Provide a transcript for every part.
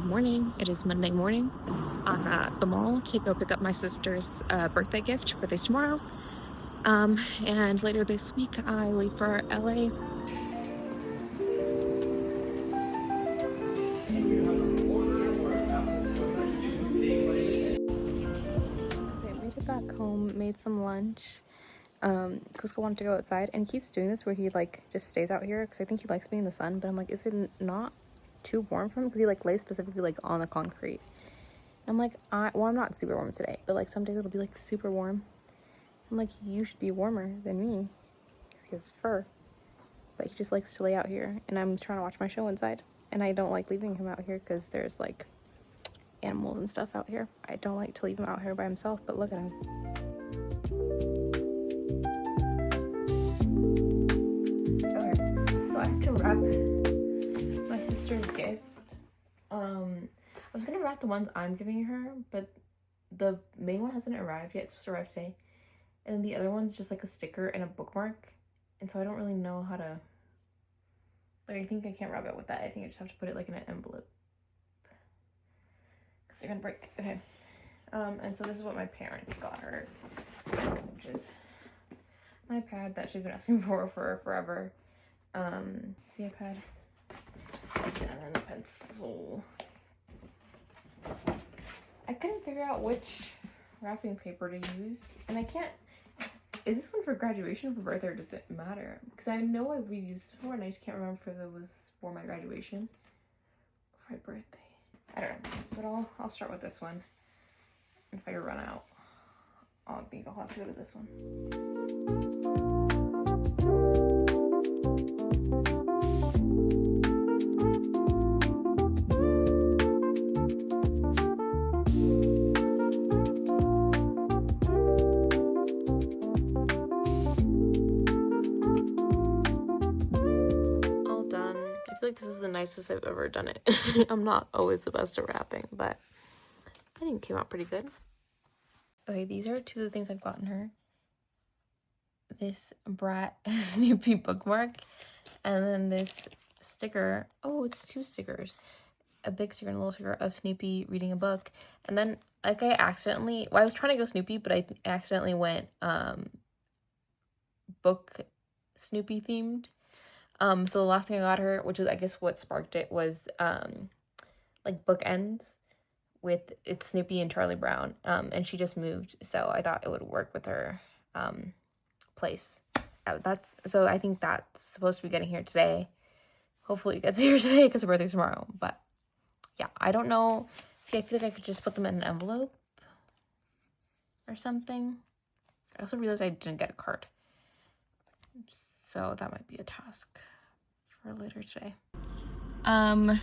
Good morning. It is Monday morning. I'm at the mall to go pick up my sister's birthday gift. Her birthday's tomorrow. And later this week, I leave for LA. Okay, made it back home, made some lunch. Cusco wanted to go outside, and he keeps doing this where he just stays out here because I think he likes being in the sun. But I'm like, is it not too warm for him? Because he lays specifically on the concrete. I'm like, I'm not super warm today, but some days it'll be super warm. I'm like, you should be warmer than me because he has fur, but he just likes to lay out here, and I'm trying to watch my show inside, and I don't like leaving him out here because there's animals and stuff out here. I don't like to leave him out here by himself, but look at him. Okay, so I have to wrap my sister's gift. I was gonna wrap the ones I'm giving her, but the main one hasn't arrived yet. It's supposed to arrive today. And then the other one's just a sticker and a bookmark. And so I don't really know how to, I think I can't wrap it with that. I think I just have to put it in an envelope. Because they're gonna break. Okay. And so this is what my parents got her, which is an iPad that she's been asking for forever. The iPad. And then a pencil. I couldn't figure out which wrapping paper to use. And I can't, is this one for graduation or for birthday, or does it matter? Because I know we've used it before and I just can't remember if it was for my graduation or for my birthday. I don't know, but I'll start with this one. If I run out, I think I'll have to go to this one. This is the nicest I've ever done it. I'm not always the best at wrapping, but I think it came out pretty good. Okay, these are two of the things I've gotten her. This Brat Snoopy bookmark, and then this sticker. Oh, it's two stickers. A big sticker and a little sticker of Snoopy reading a book. And then I was trying to go Snoopy, but I accidentally went book Snoopy themed. So the last thing I got her, which was I guess what sparked it, was bookends with it's Snoopy and Charlie Brown. And she just moved, so I thought it would work with her place. So I think that's supposed to be getting here today. Hopefully it gets here today because her birthday's tomorrow. But yeah, I don't know. See, I feel like I could just put them in an envelope or something. I also realized I didn't get a card, so that might be a task for later today. I'm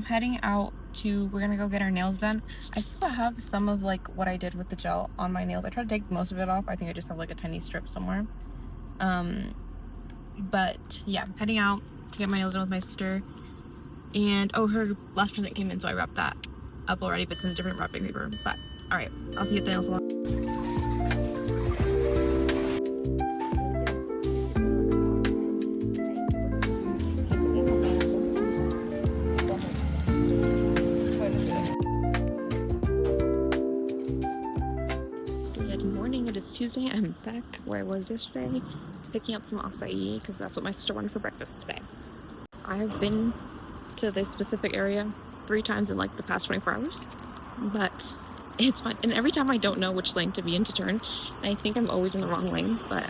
heading out we're gonna go get our nails done. I still have some of what I did with the gel on my nails. I tried to take most of it off. I think I just have a tiny strip somewhere. But yeah, I'm heading out to get my nails done with my sister. And her last present came in, so I wrapped that up already, but it's in a different wrapping paper. But all right, I'll see you at the nail salon. Tuesday, I'm back where I was yesterday, picking up some acai because that's what my sister wanted for breakfast today. I have been to this specific area 3 times in the past 24 hours, but it's fun. And every time I don't know which lane to be in to turn, and I think I'm always in the wrong lane, but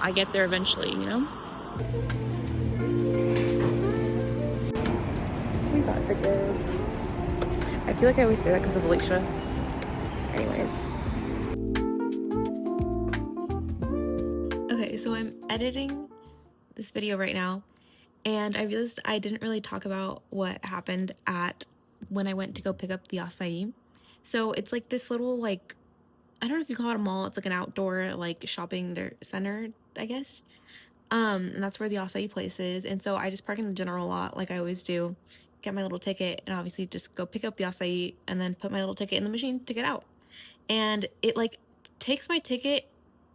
I get there eventually, you know? We got the goods. I feel like I always say that because of Alicia. Anyways. Okay, so I'm editing this video right now, and I realized I didn't really talk about what happened when I went to go pick up the acai. So it's this little, I don't know if you call it a mall, it's an outdoor, shopping center, I guess. And that's where the acai place is, and so I just park in the general lot like I always do, get my little ticket, and obviously just go pick up the acai, and then put my little ticket in the machine to get out. And it, takes my ticket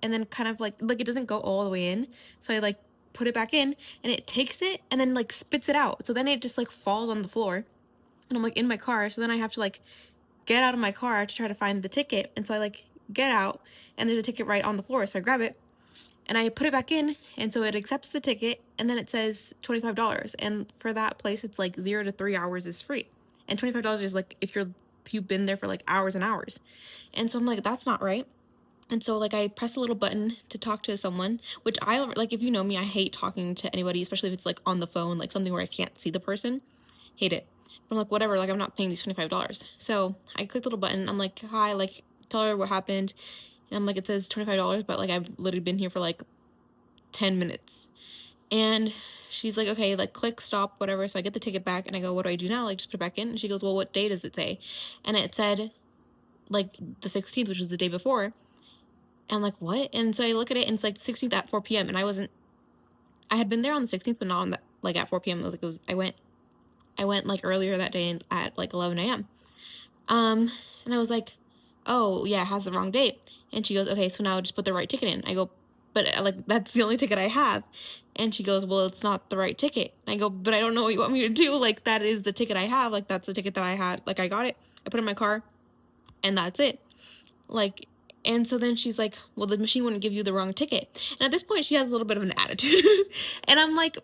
and then kind of it doesn't go all the way in, so I put it back in, and it takes it and then spits it out, so then it just falls on the floor. and I'm like in my car. So then I have to like get out of my car to try to find the ticket. And so I like get out, and there's a ticket right on the floor. So I grab it and I put it back in, and so it accepts the ticket, and then it says $25. And for that place, it's like 0 to 3 hours is free. And $25 is like if you've been there for like hours and hours. And so I'm like, that's not right. And so like I press a little button to talk to someone, which I like, if you know me, I hate talking to anybody, especially if it's like on the phone, like something where I can't see the person. Hate it. But I'm like, whatever, like I'm not paying these $25. So I click the little button. I'm like, hi, like tell her what happened. And I'm like, it says $25, but like I've literally been here for like 10 minutes. And she's like, okay, like click stop, whatever. So I get the ticket back, and I go, what do I do now? Like just put it back in. And she goes, well, what day does it say? And it said like the 16th, which was the day before. And I'm like, what? And so I look at it, and it's like 16th at 4 p.m. And I had been there on the 16th, but not on that, like at 4 p.m. I went like earlier that day at like 11 a.m. And I was like, oh yeah, it has the wrong date. And she goes, okay, so now just put the right ticket in. I go, but like that's the only ticket I have. And she goes, well, it's not the right ticket. And I go, but I don't know what you want me to do. Like that is the ticket I have. Like that's the ticket that I had. Like I got it, I put it in my car, and that's it. Like, and so then she's like, well, the machine wouldn't give you the wrong ticket. And at this point she has a little bit of an attitude. And I'm like,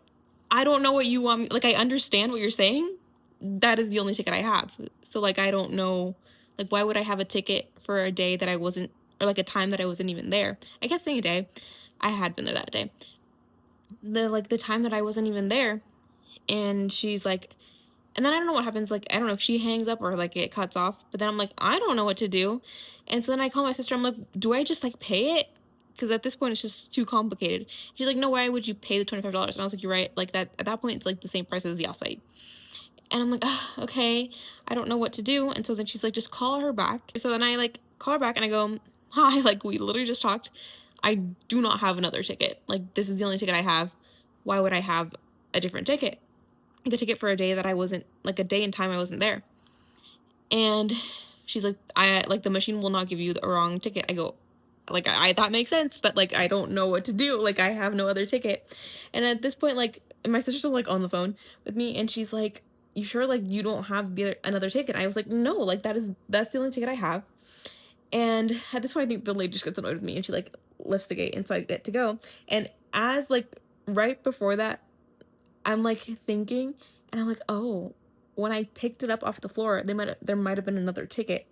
I don't know what you want me, like I understand what you're saying. That is the only ticket I have. So like I don't know, like why would I have a ticket for a day that I wasn't, or like a time that I wasn't even there. I kept saying a day. I had been there that day. The time that I wasn't even there. And she's like, and then I don't know what happens, like I don't know if she hangs up or like it cuts off, but then I'm like, I don't know what to do. And so then I call my sister. I'm like, do I just like pay it? Because at this point it's just too complicated. She's like, no, why would you pay the $25? And I was like, you're right, like that at that point it's like the same price as the outside. And I'm like, oh, okay, I don't know what to do. And so then she's like, just call her back. So then I like call her back, and I go, hi, like we literally just talked. I do not have another ticket. Like this is the only ticket I have. Why would I have a different ticket? Like a ticket for a day that I wasn't, like a day and time I wasn't there. And she's like, I like the machine will not give you the wrong ticket. I go, like I that makes sense, but like I don't know what to do. Like I have no other ticket. And at this point, like my sister's still like on the phone with me, and she's like, you sure like you don't have another ticket? I was like, no, like that's the only ticket I have. And at this point I think the lady just gets annoyed with me, and she like lifts the gate, and so I get to go. And as like right before that, I'm like thinking, and I'm like, oh, when I picked it up off the floor, there might have been another ticket,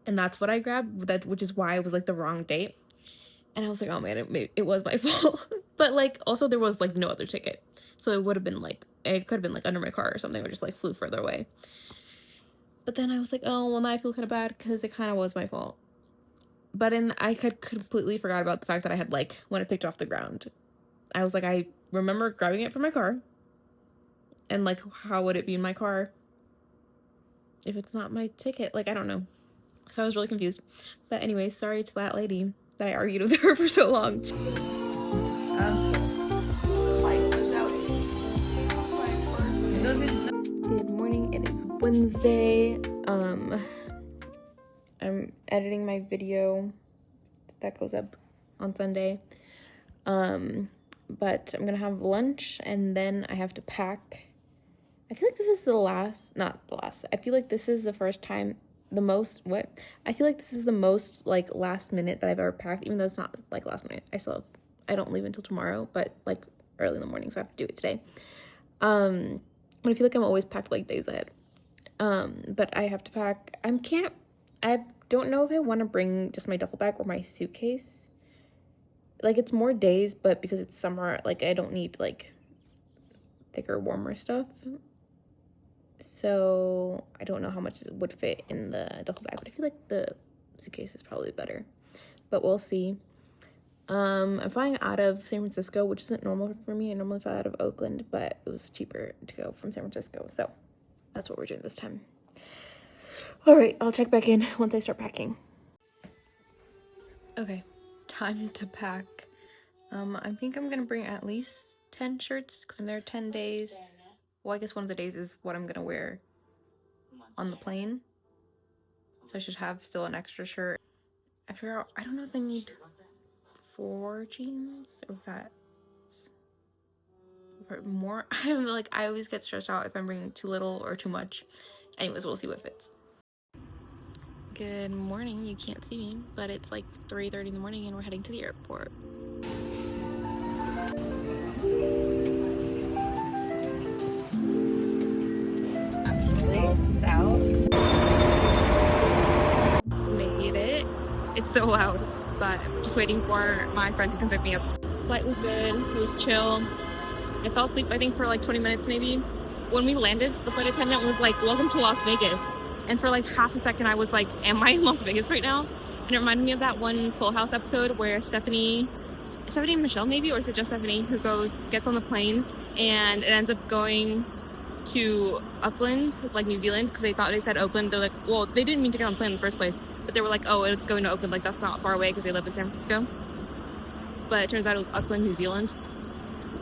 and that's what I grabbed, which is why it was like the wrong date. And I was like, oh man, it was my fault. But like also there was like no other ticket, so it would have been like, it could have been like under my car or something, or just like flew further away. But then I was like, oh well, now I feel kind of bad because it kind of was my fault. But I could completely forgot about the fact that I had like, when it picked off the ground, I was like, I remember grabbing it from my car. And like, how would it be in my car if it's not my ticket? Like, I don't know. So I was really confused. But anyway, sorry to that lady that I argued with her for so long. Good morning. It is Wednesday. I'm editing my video that goes up on Sunday. But I'm gonna have lunch, and then I have to pack. I feel like this is not the last. I feel like this is the first time, I feel like this is the most like last minute that I've ever packed, even though it's not like last minute. I don't leave until tomorrow, but like early in the morning, so I have to do it today. But I feel like I'm always packed like days ahead. But I have to pack. I don't know if I want to bring just my duffel bag or my suitcase. Like it's more days, but because it's summer, like I don't need like thicker, warmer stuff. So I don't know how much it would fit in the duffel bag, but I feel like the suitcase is probably better, but we'll see. I'm flying out of San Francisco, which isn't normal for me. I normally fly out of Oakland, but it was cheaper to go from San Francisco, so that's what we're doing this time. All right, I'll check back in once I start packing. Okay, time to pack. I think I'm gonna bring at least 10 shirts because I'm there 10 days. Well, I guess one of the days is what I'm gonna wear on the plane, so I should have still an extra shirt. I don't know if I need 4 jeans, or for more. I'm like, I always get stressed out if I'm bringing too little or too much. Anyways, we'll see what fits. Good morning. You can't see me, but it's like 3:30 in the morning and we're heading to the airport. South. Made it. It's so loud, but I'm just waiting for my friend to come pick me up. Flight was good. It was chill. I fell asleep, I think, for like 20 minutes maybe. When we landed, the flight attendant was like, "Welcome to Las Vegas." And for like half a second, I was like, "Am I in Las Vegas right now?" And it reminded me of that one Full House episode where Stephanie and Michelle maybe, or is it just Stephanie, who gets on the plane and it ends up going to Auckland, like New Zealand, because they said Oakland. They're like, well, they didn't mean to get on the plane in the first place, but they were like, oh, it's going to Oakland, like that's not far away because they live in San Francisco. But it turns out it was Auckland, New Zealand.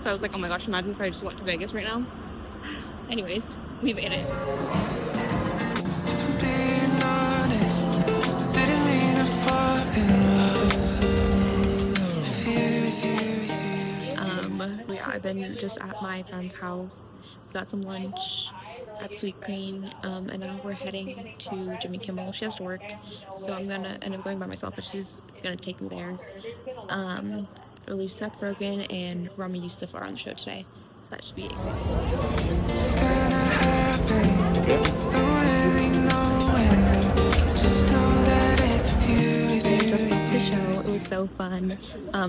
So I was like, oh my gosh, imagine if I just went to Vegas right now. Anyways, we made it. Being honest, didn't mean to fall in love with you. Yeah, I've been just at my friend's house. We got some lunch at Sweet Green, and now we're heading to Jimmy Kimmel. She has to work, so I'm gonna end up going by myself, but she's gonna take me there. I believe Seth Rogen and Rami Youssef are on the show today, so that should be exciting. It's gonna happen. Don't really know when. Just know that it's you. They just left the show. It was so fun.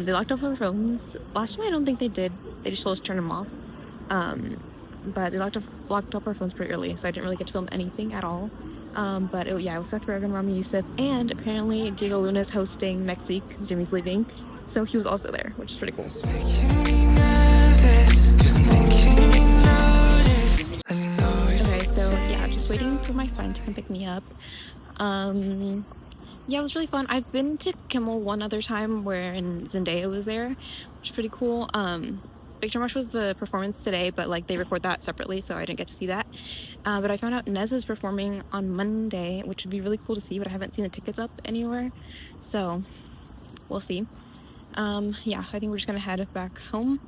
They locked off our phones. Last time I don't think they did. They just told us to turn them off. But they locked up our phones pretty early, so I didn't really get to film anything at all. But it was Seth Rogen, Rami Youssef, and apparently Diego Luna's hosting next week because Jimmy's leaving. So he was also there, which is pretty cool. Okay, so yeah, just waiting for my friend to come pick me up. Yeah, it was really fun. I've been to Kimmel one other time wherein Zendaya was there, which is pretty cool. Victor Marsh was the performance today, but like they record that separately, so I didn't get to see that. But I found out Nez is performing on Monday, which would be really cool to see, but I haven't seen the tickets up anywhere, so we'll see. Yeah, I think we're just gonna head back home,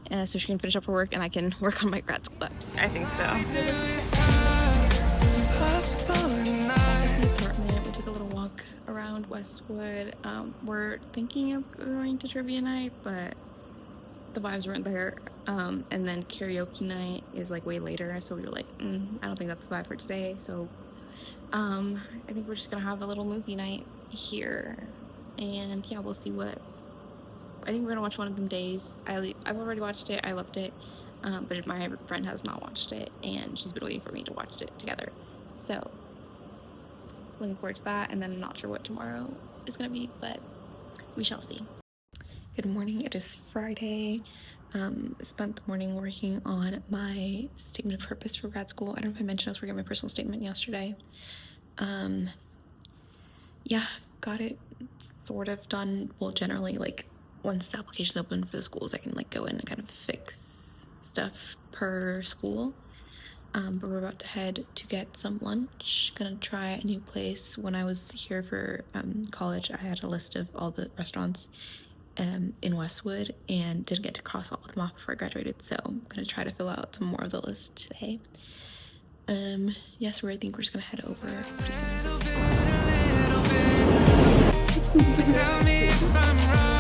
so she can finish up her work and I can work on my grad school apps. I think so. The apartment, we took a little walk around Westwood. We're thinking of going to trivia night, but the vibes weren't there. And then karaoke night is like way later, so we were like, I don't think that's the vibe for today. So I think we're just gonna have a little movie night here, and yeah, we'll see what. I think we're gonna watch One of Them Days. I've already watched it. I loved it, but my friend has not watched it, and she's been waiting for me to watch it together. So looking forward to that, and then I'm not sure what tomorrow is gonna be, but we shall see. Good morning. It is Friday. I spent the morning working on my statement of purpose for grad school. I don't know if I mentioned I was working on my personal statement yesterday. Yeah, got it sort of done. Well, generally, like, once the application's open for the schools, I can like go in and kind of fix stuff per school. But we're about to head to get some lunch. Gonna try a new place. When I was here for college, I had a list of all the restaurants in Westwood and didn't get to cross all of them off before I graduated, so I'm gonna try to fill out some more of the list today. Yes, I think we're just gonna head over pretty soon. Tell me if I'm wrong.